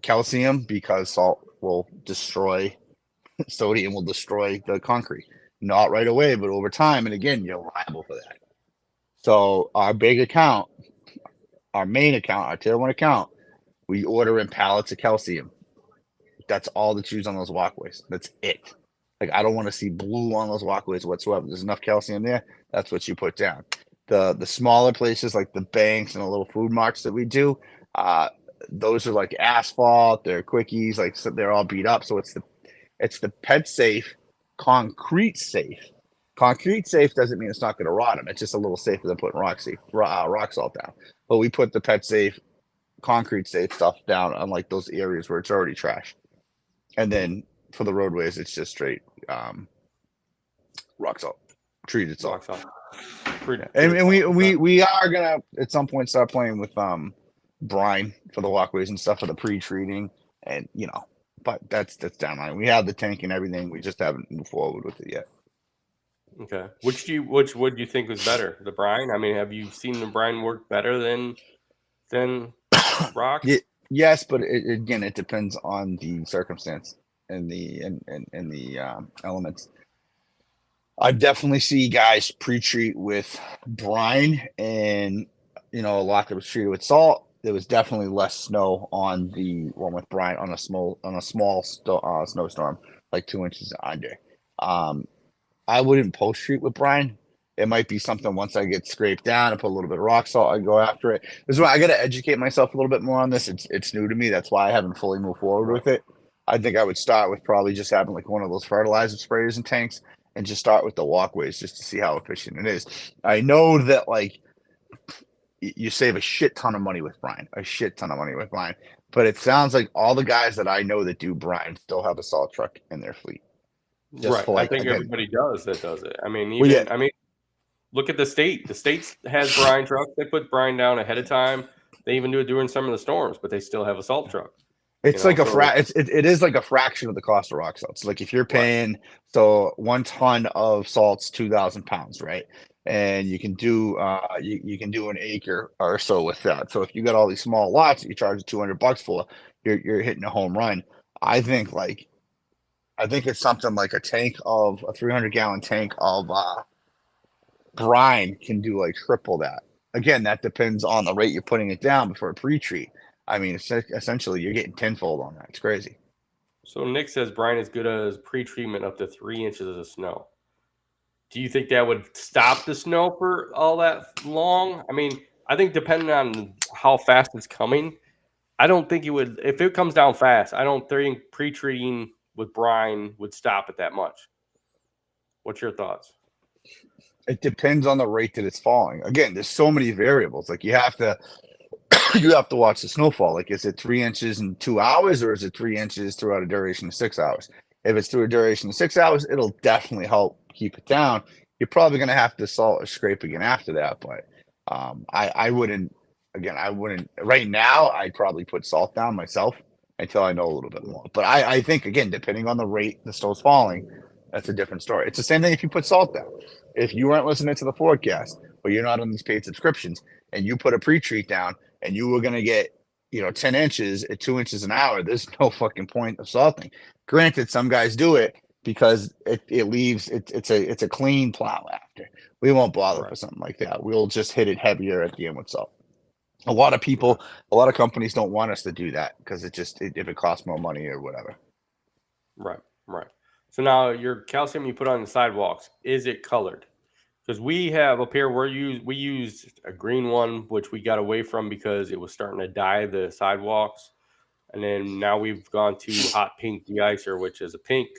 B: Calcium, because salt will destroy sodium will destroy the concrete. Not right away, but over time. And again, you're liable for that. So our big account, our main account, our tier one account, we order in pallets of calcium. That's all that's used on those walkways. That's it. Like I don't want to see blue on those walkways whatsoever. There's enough calcium there. That's what you put down. The smaller places like the banks and the little food marts that we do, those are like asphalt. They're quickies. Like so they're all beat up. So it's the pet safe, concrete safe. Concrete safe doesn't mean it's not going to rot them. It's just a little safer than putting rock salt down. but we put the pet safe, concrete safe stuff down on like those areas where it's already trash. And then for the roadways, it's just straight rock salt, treated salt.
A: Rocks off.
B: Yeah. And we are gonna at some point start playing with brine for the walkways and stuff for the pre-treating, and but that's down the line. We have the tank and everything. We just haven't moved forward with it yet.
A: Okay. Which would you think was better? The brine? I mean, have you seen the brine work better than rock?
B: Yes, but again, it depends on the circumstance and the elements. I definitely see guys pre-treat with brine, and a lot that was treated with salt. There was definitely less snow on the one with brine on a small snowstorm, like 2 inches under. I wouldn't post treat with brine. It might be something once I get scraped down and put a little bit of rock salt, I go after it. This is why I got to educate myself a little bit more on this. It's new to me. That's why I haven't fully moved forward with it. I think I would start with probably just having like one of those fertilizer sprayers and tanks, and just start with the walkways just to see how efficient it is. I know that like you save a shit ton of money with brine, but it sounds like all the guys that I know that do brine still have a salt truck in their fleet.
A: Right. I think everybody does it. I mean, look at the state. The state has brine trucks. They put brine down ahead of time. They even do it during some of the storms, but they still have a salt truck.
B: It's like it is like a fraction of the cost of rock salt. So like if you're paying, so 1 ton of salt's 2,000 pounds, right? And you can do you can do an acre or so with that. So if you got all these small lots that you charge $200 for, you're hitting a home run. I think it's something like a 300-gallon tank of brine can do like triple that. Again, that depends on the rate you're putting it down before a pre-treat. I mean, essentially, you're getting tenfold on that. It's crazy.
A: So Nick says brine is good as pre-treatment up to 3 inches of snow. Do you think that would stop the snow for all that long? I mean, I think depending on how fast it's coming, I don't think it would. If it comes down fast, I don't think pre-treating with brine would stop it that much. What's your thoughts?
B: It depends on the rate that it's falling. Again, there's so many variables. Like you have to watch the snowfall. Like, is it 3 inches in 2 hours, or is it 3 inches throughout a duration of 6 hours? If it's through a duration of 6 hours, it'll definitely help keep it down. You're probably going to have to salt or scrape again after that. But I wouldn't. Again, I wouldn't. Right now, I'd probably put salt down myself until I know a little bit more. But I think, again, depending on the rate the snow's falling, that's a different story. It's the same thing if you put salt down. If you weren't listening to the forecast, or you're not on these paid subscriptions, and you put a pre-treat down, and you were going to get 10 inches at 2 inches an hour, there's no fucking point of salting. Granted, some guys do it because it leaves it's a clean plow after. We won't bother for something like that. We'll just hit it heavier at the end with salt. A lot of people, a lot of companies don't want us to do that because if it costs more money or whatever.
A: Right. So now your calcium you put on the sidewalks, is it colored? Because we have up here, we used a green one, which we got away from because it was starting to dye the sidewalks. And then now we've gone to hot pink de-icer, which is a pink,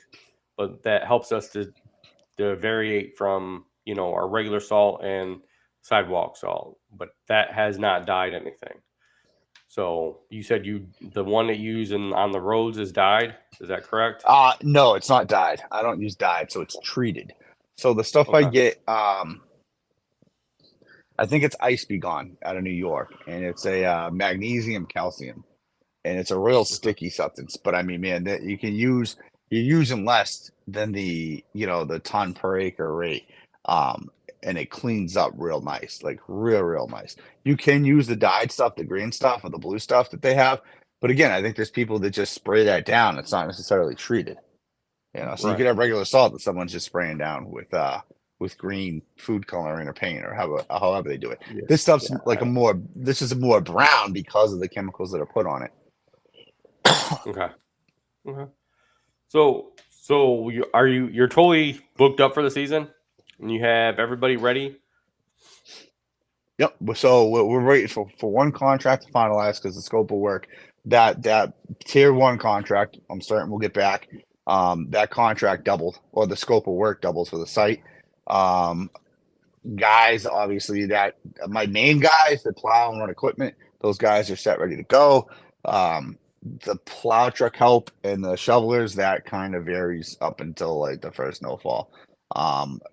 A: but that helps us to variate from, our regular salt and sidewalk salt. But that has not dyed anything. So you said the one that you use on the roads is dyed. Is that correct?
B: No, it's not dyed. I don't use dyed, so it's treated. So the stuff I get, I think it's Ice Be Gone out of New York, and it's a magnesium calcium, and it's a real sticky substance. But I mean, man, that you're using less than the ton per acre rate, and it cleans up real nice, like real nice. You can use the dyed stuff, the green stuff, or the blue stuff that they have, but again, I think there's people that just spray that down. It's not necessarily treated. So you could have regular salt that someone's just spraying down with green food coloring or paint or however they do it. Yeah, this stuff's this is a more brown because of the chemicals that are put on it.
A: Okay. So you're totally booked up for the season, and you have everybody ready?
B: Yep. So we're waiting for one contract to finalize because the scope of work that tier 1 contract, I'm certain we'll get back. That contract doubled, or the scope of work doubles for the site. guys, obviously, that my main guys that plow and run equipment, those guys are set ready to go. The plow truck help and the shovelers, that kind of varies up until like the first snowfall.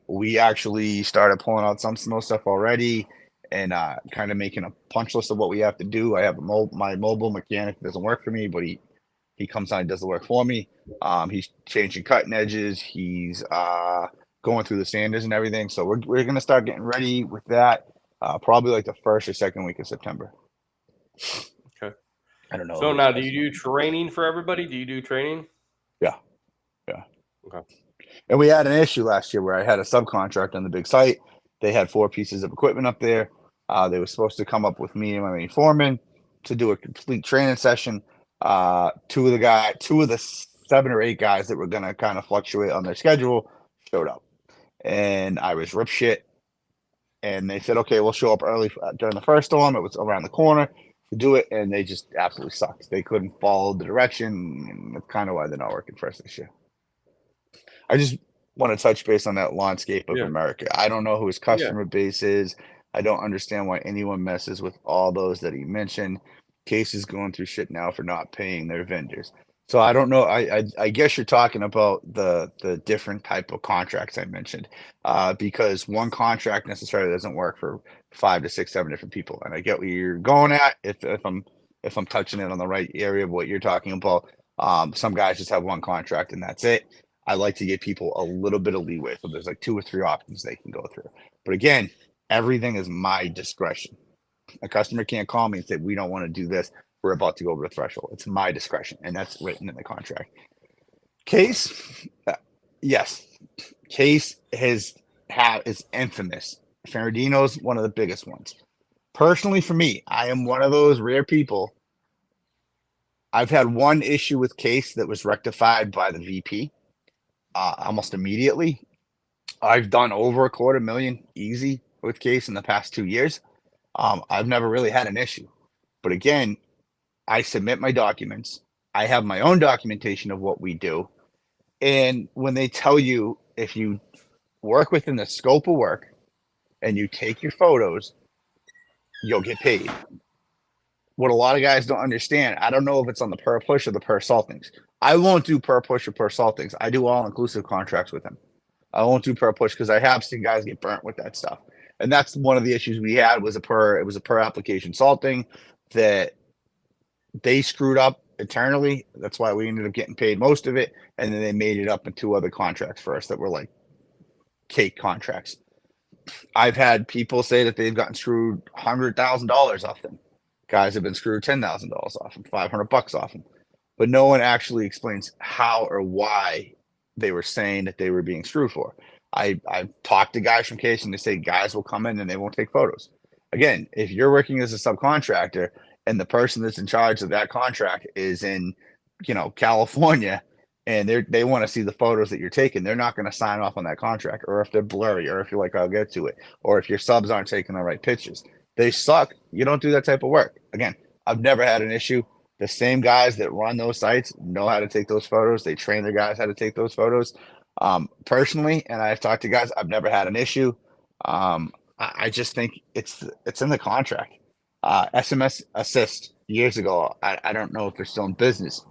B: We actually started pulling out some snow stuff already and kind of making a punch list of what we have to do. I have my mobile mechanic doesn't work for me, but he comes on and does the work for me. He's changing cutting edges. He's going through the sanders and everything. So we're gonna start getting ready with that. Probably like the first or second week of September.
A: Okay.
B: I don't know.
A: So now, do you do training for everybody? Do you do training?
B: Yeah.
A: Okay.
B: And we had an issue last year where I had a subcontract on the big site. They had 4 pieces of equipment up there. They were supposed to come up with me and my main foreman to do a complete training session. Two of the 7 or 8 guys that were gonna kind of fluctuate on their schedule showed up, and I was rip shit. And they said, okay, we'll show up early during the first storm. It was around the corner to do it, and they just absolutely sucked. They couldn't follow the direction, and that's kind of why they're not working for us this year. I just want to touch base on that landscape of
A: Yeah.
B: America. I don't know who his customer base is. I don't understand why anyone messes with all those that he mentioned. Case is going through shit now for not paying their vendors. So I don't know. I guess you're talking about the different type of contracts I mentioned, because one contract necessarily doesn't work for 5 to 6, 7 different people. And I get what you're going at. If I'm touching it on the right area of what you're talking about, some guys just have one contract and that's it. I like to give people a little bit of leeway. So there's like 2 or 3 options they can go through. But again, everything is my discretion. A customer can't call me and say, we don't want to do this. We're about to go over the threshold. It's my discretion. And that's written in the contract. Case, yes. Case is infamous. Ferradino's one of the biggest ones. Personally, for me, I am one of those rare people. I've had one issue with Case that was rectified by the VP. Almost immediately. I've done over $250,000 easy with Case in the past 2 years. I've never really had an issue. But again, I submit my documents. I have my own documentation of what we do. And when they tell you if you work within the scope of work and you take your photos, you'll get paid. What a lot of guys don't understand, I don't know if it's on the per push or the per saltings. I won't do per push or per saltings. I do all inclusive contracts with them. I won't do per push because I have seen guys get burnt with that stuff. And that's one of the issues we had was it was a per application salting that they screwed up internally. That's why we ended up getting paid most of it. And then they made it up in 2 other contracts for us that were like cake contracts. I've had people say that they've gotten screwed $100,000 off them. Guys have been screwed $10,000 off them, $500 off them. But no one actually explains how or why they were saying that they were being screwed for. I've talked to guys from Case and they say guys will come in and they won't take photos. Again, if you're working as a subcontractor and the person that's in charge of that contract is in, California, and they want to see the photos that you're taking, they're not going to sign off on that contract. Or if they're blurry, or if you're like, I'll get to it, or if your subs aren't taking the right pictures, they suck. You don't do that type of work. Again, I've never had an issue. The same guys that run those sites know how to take those photos. They train their guys how to take those photos. Personally, and I've talked to guys, I've never had an issue. I just think it's in the contract. SMS Assist years ago, I don't know if they're still in business.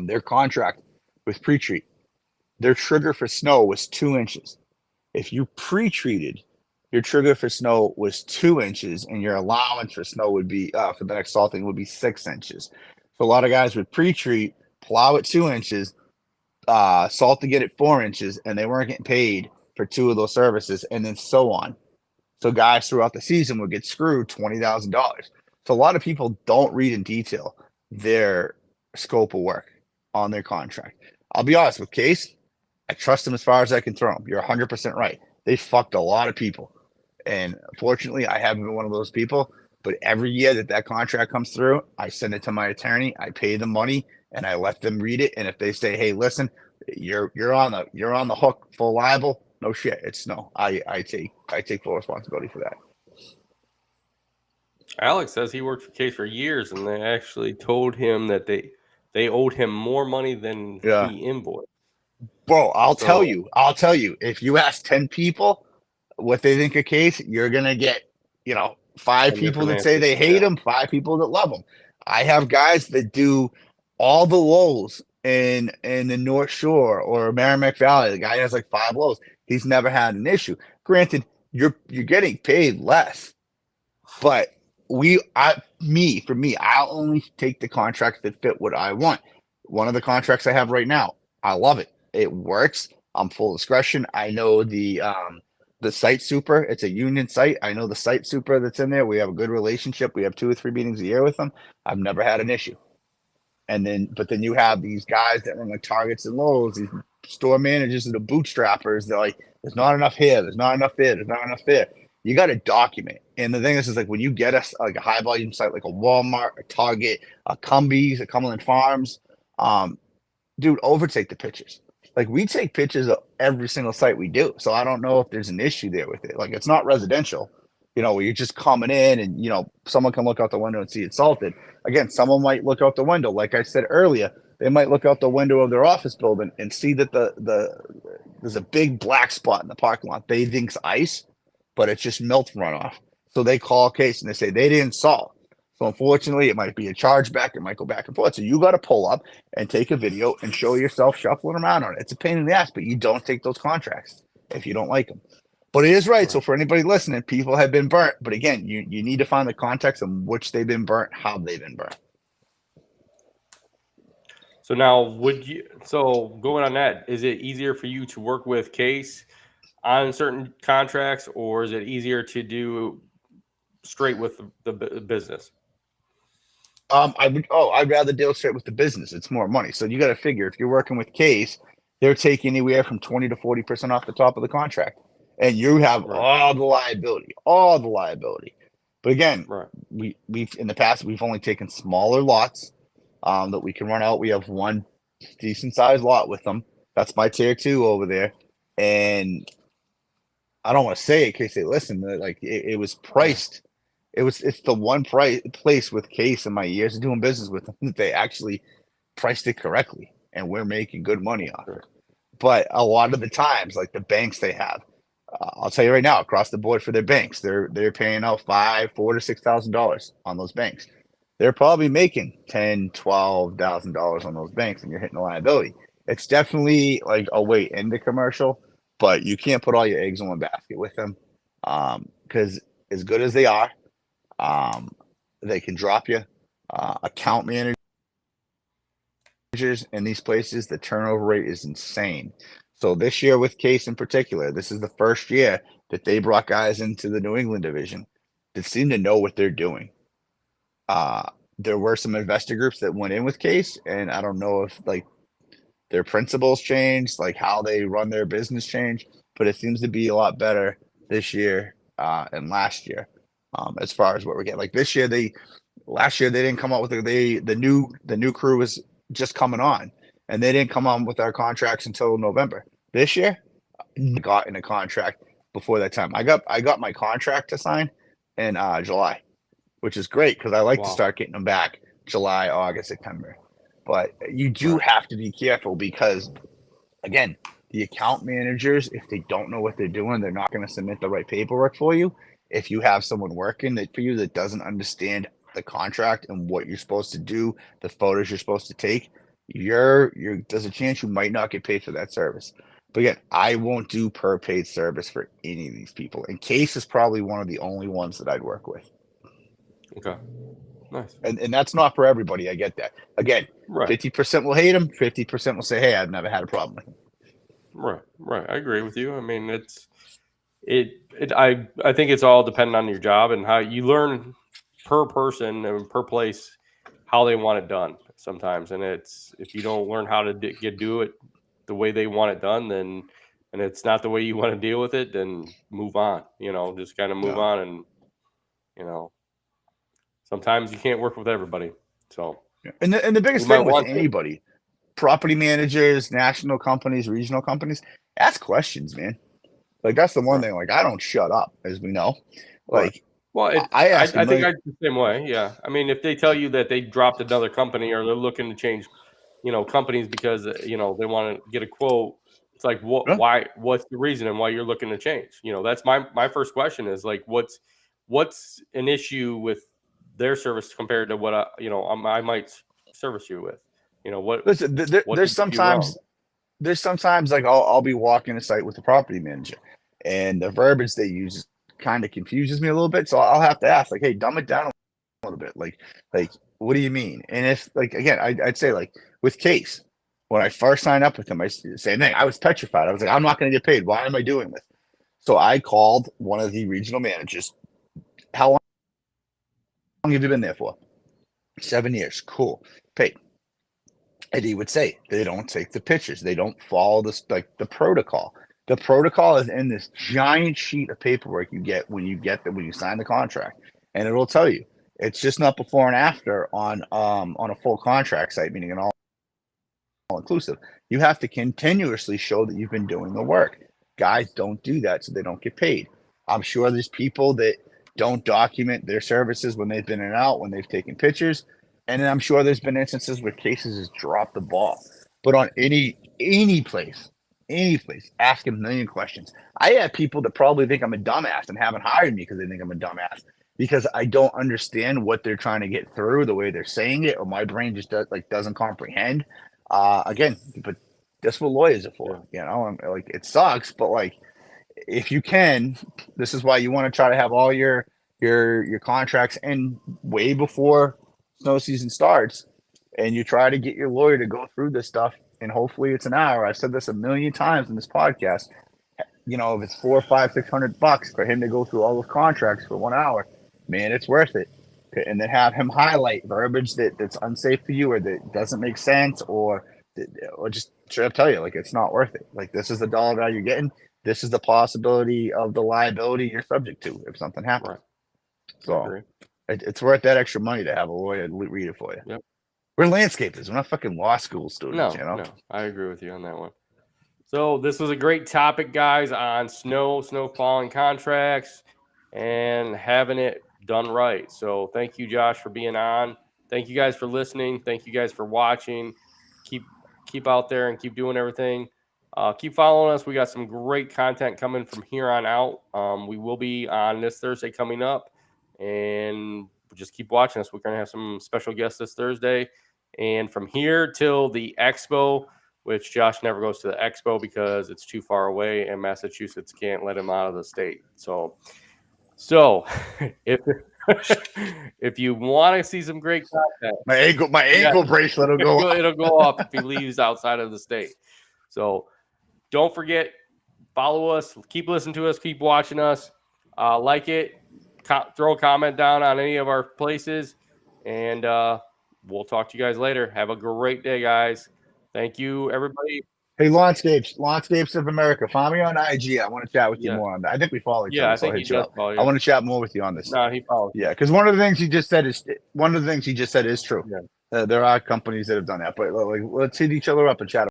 B: Their contract with pre-treat, their trigger for snow was 2 inches. If you pre-treated, your trigger for snow was 2 inches, and your allowance for snow would be for the next salting would be 6 inches. So a lot of guys would pre-treat, plow at 2 inches, salt to get it 4 inches, and they weren't getting paid for 2 of those services, and then so on. So guys throughout the season would get screwed $20,000. So a lot of people don't read in detail their scope of work on their contract. I'll be honest with Case, I trust them as far as I can throw them. You're 100% right. They fucked a lot of people. And fortunately, I haven't been one of those people. But every year that contract comes through, I send it to my attorney. I pay the money, and I let them read it. And if they say, "Hey, listen, you're on the hook for libel," no shit, it's no. I take full responsibility for that.
A: Alex says he worked for Case for years, and they actually told him that they owed him more money than he invoiced.
B: Bro, I'll tell you. If you ask 10 people, what they think of Case, you're gonna get, 5
A: 10
B: people
A: different
B: that say
A: answers.
B: they hate
A: Yeah.
B: him, 5 people that love him. I have guys that do all the lows in the North Shore or Merrimack Valley. The guy has like 5 lows. He's never had an issue. Granted, you're getting paid less, but for me, I'll only take the contracts that fit what I want. One of the contracts I have right now, I love it. It works. I'm full discretion. I know the site super. It's a union site. I know the site super that's in there. We have a good relationship. We have 2 or 3 meetings a year with them. I've never had an issue. But then you have these guys that run like Targets and Lowe's, these store managers and the bootstrappers. They're like, there's not enough here. There's not enough there. There's not enough there. You got to document. And the thing is like when you get us like a high volume site like a Walmart, a Target, a Cumbies, a Cumberland Farms, dude, overtake the pictures. Like we take pictures of every single site we do. So I don't know if there's an issue there with it. Like it's not residential, where you're just coming in and someone can look out the window and see it salted. Again, someone might look out the window, like I said earlier, they might look out the window of their office building and see that there's a big black spot in the parking lot. They think's ice, but it's just melt runoff. So they call Case and they say they didn't salt. So unfortunately, it might be a chargeback. It might go back and forth. So you got to pull up and take a video and show yourself shuffling around on it. It's a pain in the ass, but you don't take those contracts if you don't like them. But it is right. So for anybody listening, people have been burnt. But again, you need to find the context in which they've been burnt, how they've been burnt.
A: So now, going on that, is it easier for you to work with Case on certain contracts, or is it easier to do straight with the business?
B: I'd rather deal straight with the business. It's more money. So you got to figure if you're working with Case, they're taking anywhere from 20 to 40% off the top of the contract. And you have all the liability. But again, we've in the past, we've only taken smaller lots that we can run out. We have one decent sized lot with them. That's my tier 2 over there. And I don't want to say it in case they listen, but like it was priced. It's the one place with Case in my years of doing business with them that they actually priced it correctly, and we're making good money off it. But a lot of the times, like the banks they have, I'll tell you right now, across the board for their banks, they're paying out $4,000 to $6,000 on those banks. They're probably making $10,000-$12,000 on those banks, and you're hitting a liability. It's definitely like a way into commercial, but you can't put all your eggs in one basket with them, because as good as they are, they can drop you. Account managers in these places, the turnover rate is insane. So this year with Case in particular, this is the first year that they brought guys into the New England division that seem to know what they're doing. There were some investor groups that went in with Case, and I don't know if like their principles changed, like how they run their business changed, but it seems to be a lot better this year and last year. As far as what we're getting, like this year, last year they didn't come out with the new crew was just coming on, and they didn't come on with our contracts until November. This year, got in a contract before that time. I got my contract to sign in July, which is great because I like to start getting them back July, August, September. But you do have to be careful because, again, the account managers, if they don't know what they're doing, they're not going to submit the right paperwork for you. If you have someone working for you that doesn't understand the contract and what you're supposed to do, the photos you're supposed to take, there's a chance you might not get paid for that service. But again, I won't do per paid service for any of these people. And Case is probably one of the only ones that I'd work with.
A: Okay. Nice.
B: And that's not for everybody. I get that. Again, 50% will hate him. 50% will say, hey, I've never had a problem with him.
A: Right. I agree with you. I mean, I think it's all dependent on your job and how you learn per person and per place how they want it done sometimes. And if you don't learn how to do it the way they want it done, then and it's not the way you want to deal with it, then move on. Just kind of move on. And sometimes you can't work with everybody. So
B: and the biggest thing with anybody, property managers, national companies, regional companies, ask questions, man. Like that's the one thing. Like I don't shut up, as we know. Like,
A: I think I'm the same way. Yeah, I mean, if they tell you that they dropped another company or they're looking to change, companies because they want to get a quote, It's like, why, what's the reason and why you're looking to change? That's my first question is like, what's an issue with their service compared to what I might service you with? What
B: Listen,
A: what did you do wrong?
B: there's sometimes like I'll be walking a site with the property manager, and the verbiage they use kind of confuses me a little bit. So I'll have to ask, like, hey, dumb it down a little bit. Like what do you mean? And if, like, again, I'd say, like, with Case, when I first signed up with him, I said the same thing. I was petrified. I was like, I'm not going to get paid. Why am I doing this? So I called one of the regional managers. How long have you been there for? 7 years. Cool. Paid. And he would say they don't take the pictures. They don't follow this, like, the protocol. The protocol is in this giant sheet of paperwork you get when you sign the contract, and it will tell you. It's just not before and after on a full contract site, meaning an all inclusive. You have to continuously show that you've been doing the work. Guys don't do that, so they don't get paid. I'm sure there's people that don't document their services when they've been in and out, when they've taken pictures. And then I'm sure there's been instances where Cases has dropped the ball. But on any place, ask a million questions. I have people that probably think I'm a dumbass and haven't hired me because they think I'm a dumbass, because I don't understand what they're trying to get through, the way they're saying it, or my brain just doesn't comprehend. Again, but that's what lawyers are for, and like, it sucks, but like, if you can, this is why you want to try to have all your contracts in way before snow season starts, and you try to get your lawyer to go through this stuff, and hopefully it's an hour. I've said this a million times in this podcast. If it's $400, $500, $600 for him to go through all those contracts for 1 hour, man, it's worth it. And then have him highlight verbiage that's unsafe for you, or that doesn't make sense, or just straight up tell you, like, it's not worth it. Like, this is the dollar value you're getting. This is the possibility of the liability you're subject to if something happens.
A: Right.
B: So it's worth that extra money to have a lawyer read it for you.
A: Yep.
B: We're landscapers. We're not fucking law school students.
A: No, I agree with you on that one. So this was a great topic, guys, on snow plowing contracts and having it done right. So thank you, Josh, for being on. Thank you guys for listening. Thank you guys for watching. Keep out there and keep doing everything. Keep following us. We got some great content coming from here on out. We will be on this Thursday coming up, and just keep watching us. We're going to have some special guests this Thursday. And from here till the Expo, which Josh never goes to the Expo because it's too far away and Massachusetts can't let him out of the state. So if you want to see some great content,
B: my ankle bracelet will go up.
A: It'll go up if he leaves outside of the state. So don't forget, follow us, keep listening to us, keep watching us, like it, throw a comment down on any of our places, and we'll talk to you guys later. Have a great day, guys. Thank you, everybody.
B: Hey, Lawnscapes of America, follow me on IG. I want to chat with you more on that. I think we follow each other.
A: I think he does follow you.
B: I want to chat more with you on this.
A: No, he follows.
B: Yeah, because one of the things he just said is true. Yeah. There are companies that have done that, but like, let's hit each other up and chat.